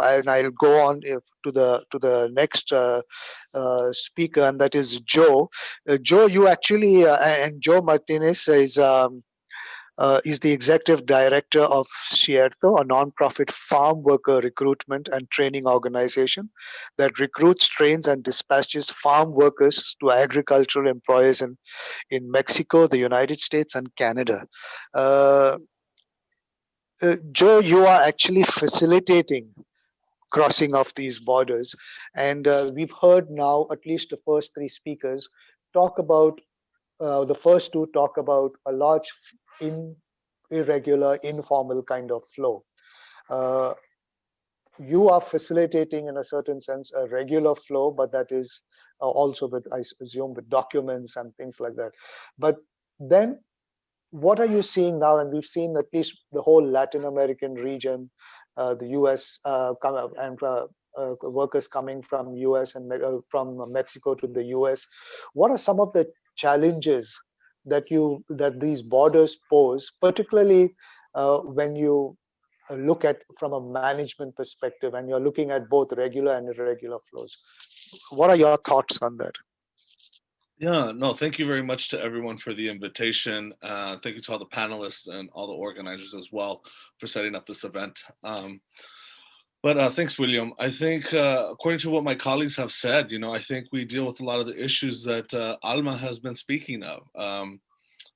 and I'll go on to the next speaker, and that is Joe. Joe, you actually and Joe Martinez is the executive director of CIERTO, a nonprofit farm worker recruitment and training organization that recruits, trains, and dispatches farm workers to agricultural employers in Mexico, the United States, and Canada. Uh, Joe, you are actually facilitating crossing of these borders. And we've heard now at least the first three speakers talk about, the first two talk about a large in irregular, informal kind of flow. Uh, you are facilitating, in a certain sense, a regular flow, but that is also with, I assume, with documents and things like that. But then what are you seeing now? And we've seen at least the whole Latin American region, the US, and workers coming from US and from Mexico to the US. What are some of the challenges that these borders pose, particularly when you look at from a management perspective, and you're looking at both regular and irregular flows? What are your thoughts on that? Yeah, no, thank you very much to everyone for the invitation. Thank you to all the panelists and all the organizers as well for setting up this event. But thanks, William. I think, according to what my colleagues have said, I think we deal with a lot of the issues that Alma has been speaking of.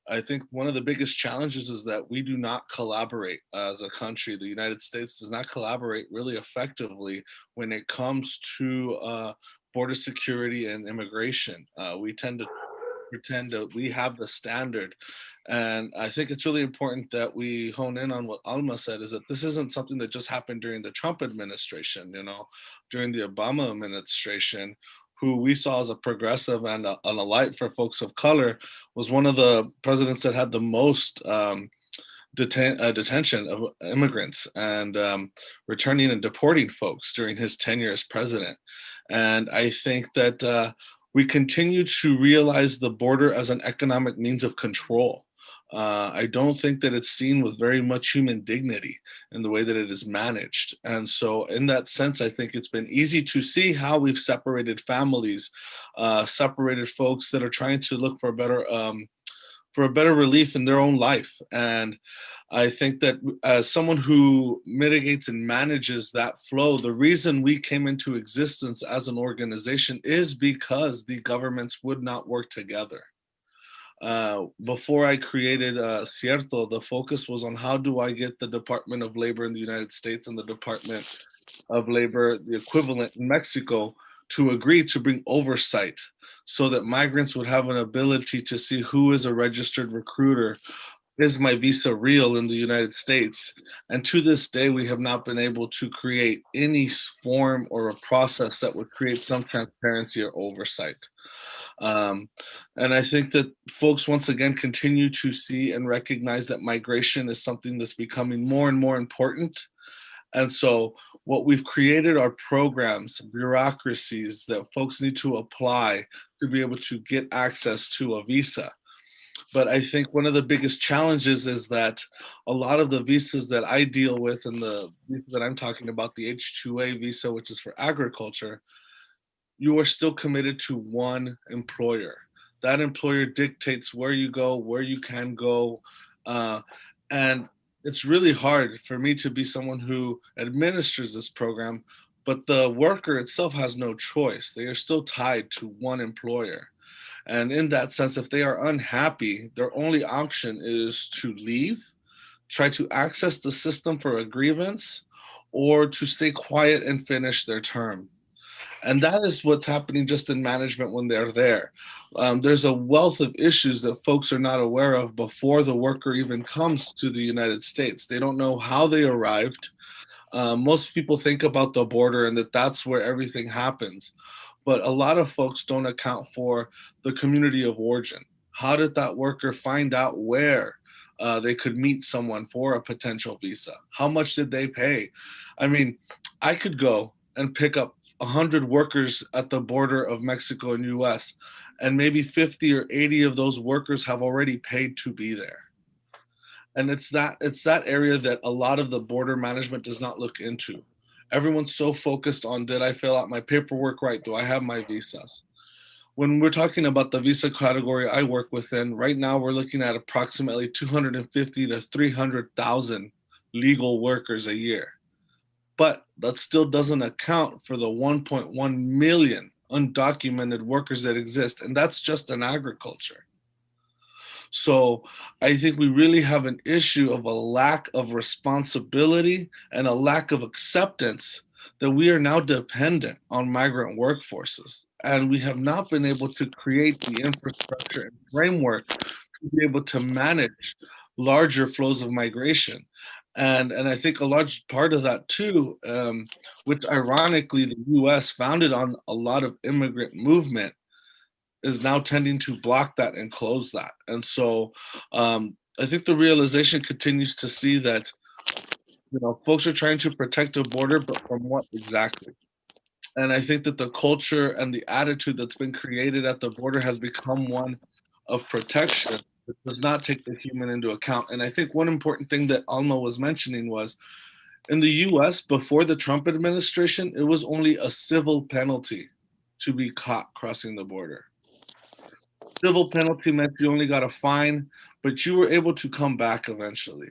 I think one of the biggest challenges is that we do not collaborate as a country. The United States does not collaborate really effectively when it comes to border security and immigration. We tend to pretend that we have the standard. And I think it's really important that we hone in on what Alma said, is that this isn't something that just happened during the Trump administration, during the Obama administration, who we saw as a progressive and a light for folks of color, was one of the presidents that had the most detention of immigrants and returning and deporting folks during his tenure as president. And I think that we continue to realize the border as an economic means of control. I don't think that it's seen with very much human dignity in the way that it is managed. And so in that sense, I think it's been easy to see how we've separated families, separated folks that are trying to look for a better relief in their own life. And I think that as someone who mitigates and manages that flow, the reason we came into existence as an organization is because the governments would not work together. Before I created CIERTO, the focus was on how do I get the Department of Labor in the United States and the Department of Labor, the equivalent in Mexico, to agree to bring oversight so that migrants would have an ability to see who is a registered recruiter. Is my visa real in the United States? And to this day, we have not been able to create any form or a process that would create some transparency or oversight. And I think that folks once again continue to see and recognize that migration is something that's becoming more and more important. And so what we've created are programs, bureaucracies that folks need to apply to be able to get access to a visa. But I think one of the biggest challenges is that a lot of the visas that I deal with, and the visa that I'm talking about, the H-2A visa, which is for agriculture, you are still committed to one employer. That employer dictates where you go, where you can go. And it's really hard for me to be someone who administers this program, but the worker itself has no choice. They are still tied to one employer. And in that sense, if they are unhappy, their only option is to leave, try to access the system for a grievance, or to stay quiet and finish their term. And that is what's happening just in management when they're there. There's a wealth of issues that folks are not aware of before the worker even comes to the United States. They don't know how they arrived. Most people think about the border and that that's where everything happens. But a lot of folks don't account for the community of origin. How did that worker find out where they could meet someone for a potential visa? How much did they pay? I mean, I could go and pick up 100 workers at the border of Mexico and US, and maybe 50 or 80 of those workers have already paid to be there. And it's that area that a lot of the border management does not look into. Everyone's so focused on, did I fill out my paperwork right? Do I have my visas? When we're talking about the visa category I work within, right now we're looking at approximately 250 to 300,000 legal workers a year. But that still doesn't account for the 1.1 million undocumented workers that exist, and that's just in agriculture. So I think we really have an issue of a lack of responsibility and a lack of acceptance that we are now dependent on migrant workforces. And we have not been able to create the infrastructure and framework to be able to manage larger flows of migration. And I think a large part of that too, which ironically the US founded on a lot of immigrant movement, is now tending to block that and close that. And so I think the realization continues to see that, you know, folks are trying to protect a border, but from what exactly? And I think that the culture and the attitude that's been created at the border has become one of protection that does not take the human into account. And I think one important thing that Alma was mentioning was in the US before the Trump administration, it was only a civil penalty to be caught crossing the border. Civil penalty meant you only got a fine, but you were able to come back eventually.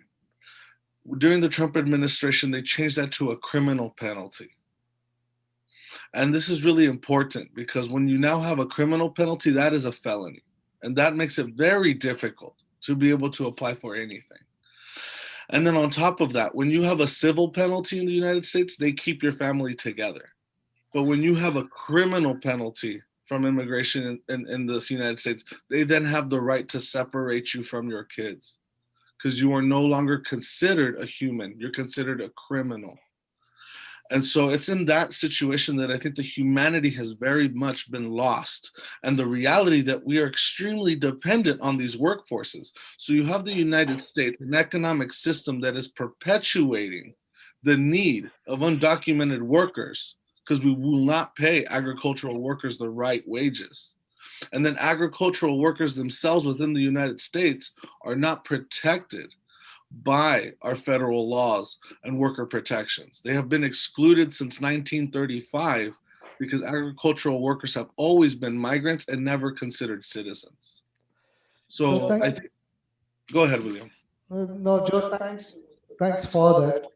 During the Trump administration, they changed that to a criminal penalty. And this is really important because when you now have a criminal penalty, that is a felony. And that makes it very difficult to be able to apply for anything. And then on top of that, when you have a civil penalty in the United States, they keep your family together. But when you have a criminal penalty from immigration in the United States, they then have the right to separate you from your kids because you are no longer considered a human. You're considered a criminal. And so it's in that situation that I think the humanity has very much been lost. And the reality that we are extremely dependent on these workforces. So you have the United States, an economic system that is perpetuating the need of undocumented workers because we will not pay agricultural workers the right wages. And then agricultural workers themselves within the United States are not protected by our federal laws and worker protections. They have been excluded since 1935 because agricultural workers have always been migrants and never considered citizens. So I think, go ahead, William. No, Joe, thanks for that.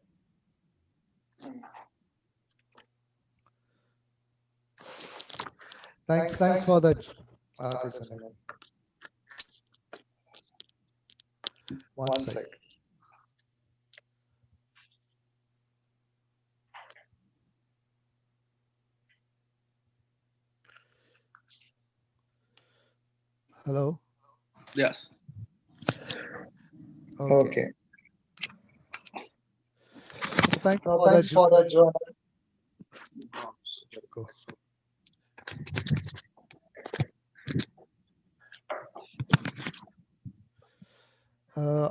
Thanks for that. There's an error. One sec. Hello? Yes. Okay. Thanks Thanks for that, Joe.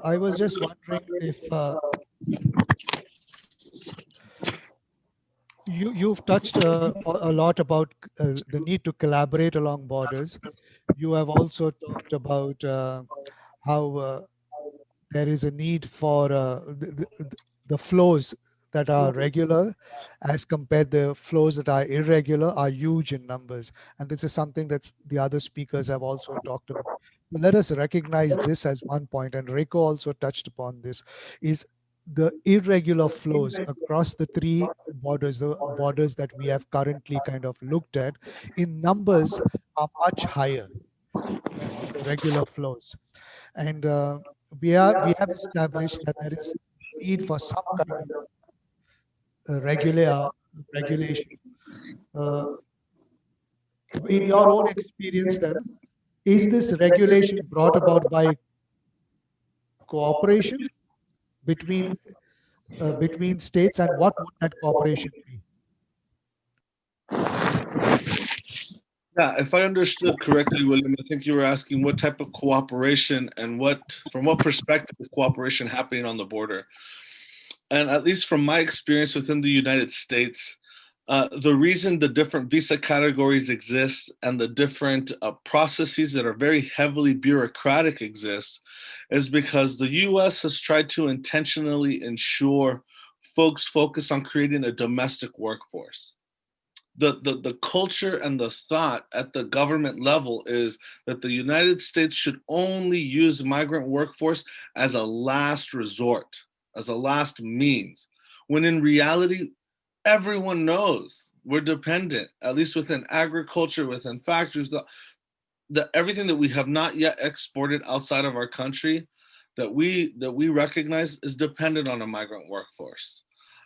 I was just wondering if you've touched a lot about the need to collaborate along borders. You have also talked about how there is a need for the flows that are regular as compared the flows that are irregular are huge in numbers. And this is something that the other speakers have also talked about. So let us recognize this as one point, and Rico also touched upon this, is the irregular flows across the three borders, the borders that we have currently kind of looked at, in numbers are much higher than the regular flows. And we have established that there is need for some kind of regulation. In your own experience, then, is this regulation brought about by cooperation between states, and what would that cooperation be? Yeah, if I understood correctly, William, I think you were asking what type of cooperation and from what perspective is cooperation happening on the border. And at least from my experience within the United States, the reason the different visa categories exist and the different processes that are very heavily bureaucratic exist is because the US has tried to intentionally ensure folks focus on creating a domestic workforce. The culture and the thought at the government level is that the United States should only use migrant workforce as a last resort, as a last means, when in reality, everyone knows we're dependent, at least within agriculture, within factories, everything that we have not yet exported outside of our country that we recognize is dependent on a migrant workforce.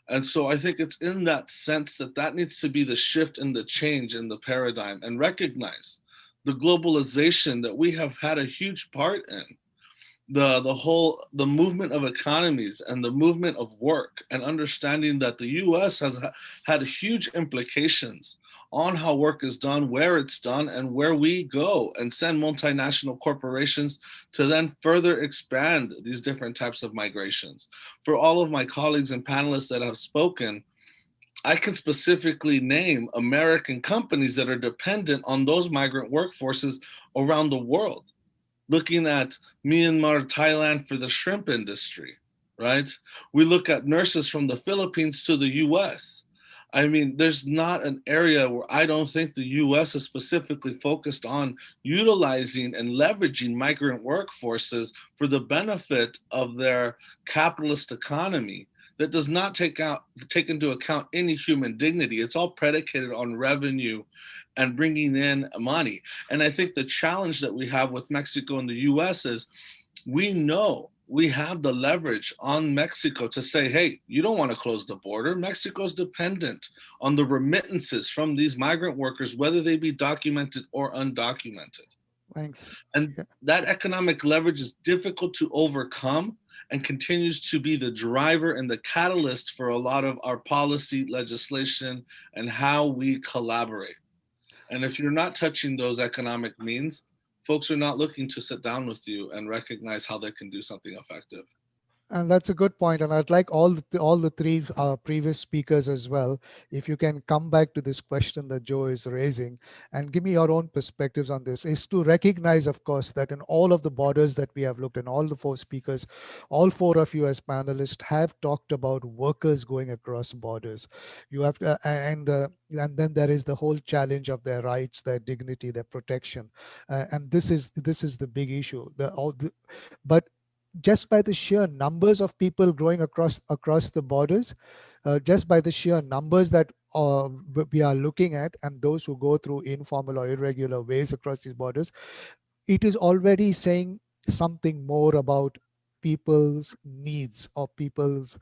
And so I think it's in that sense that that needs to be the shift and the change in the paradigm, and recognize the globalization that we have had a huge part in, the movement of economies and the movement of work, and understanding that the US has had huge implications on how work is done, where it's done, and where we go and send multinational corporations to then further expand these different types of migrations. For all of my colleagues and panelists that have spoken, I can specifically name American companies that are dependent on those migrant workforces around the world, looking at Myanmar, Thailand for the shrimp industry, right? We look at nurses from the Philippines to the US. I mean, there's not an area where I don't think the US is specifically focused on utilizing and leveraging migrant workforces for the benefit of their capitalist economy that does not take into account any human dignity. It's all predicated on revenue and bringing in money. And I think the challenge that we have with Mexico and the US is we know we have the leverage on Mexico to say, hey, you don't want to close the border. Mexico's dependent on the remittances from these migrant workers, whether they be documented or undocumented. Thanks. And Yeah. that economic leverage is difficult to overcome and continues to be the driver and the catalyst for a lot of our policy legislation and how we collaborate. And if you're not touching those economic means, folks are not looking to sit down with you and recognize how they can do something effective. And that's a good point. And I'd like all the three previous speakers as well, if you can come back to this question that Joe is raising and give me your own perspectives on this, is to recognize, of course, that in all of the borders that we have looked in, all the four speakers, all four of you as panelists have talked about workers going across borders. You have to, and then there is the whole challenge of their rights, their dignity, their protection, and this is the big issue. But just by the sheer numbers of people growing across the borders, just by the sheer numbers that we are looking at, and those who go through informal or irregular ways across these borders, it is already saying something more about people's needs or people's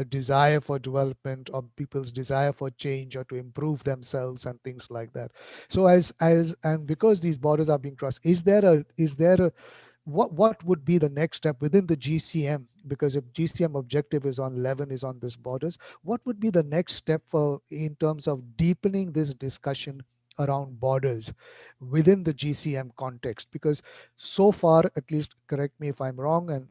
desire for development or people's desire for change or to improve themselves and things like that. So as and because these borders are being crossed, is there a what would be the next step within the GCM? Because if GCM objective is on 11 is on this borders, what would be the next step for in terms of deepening this discussion around borders within the GCM context? Because so far, at least, correct me if I'm wrong, and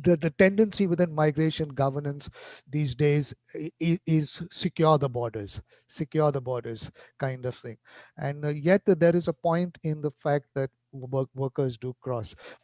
the tendency within migration governance these days is secure the borders kind of thing. And yet there is a point in the fact that workers do cross. But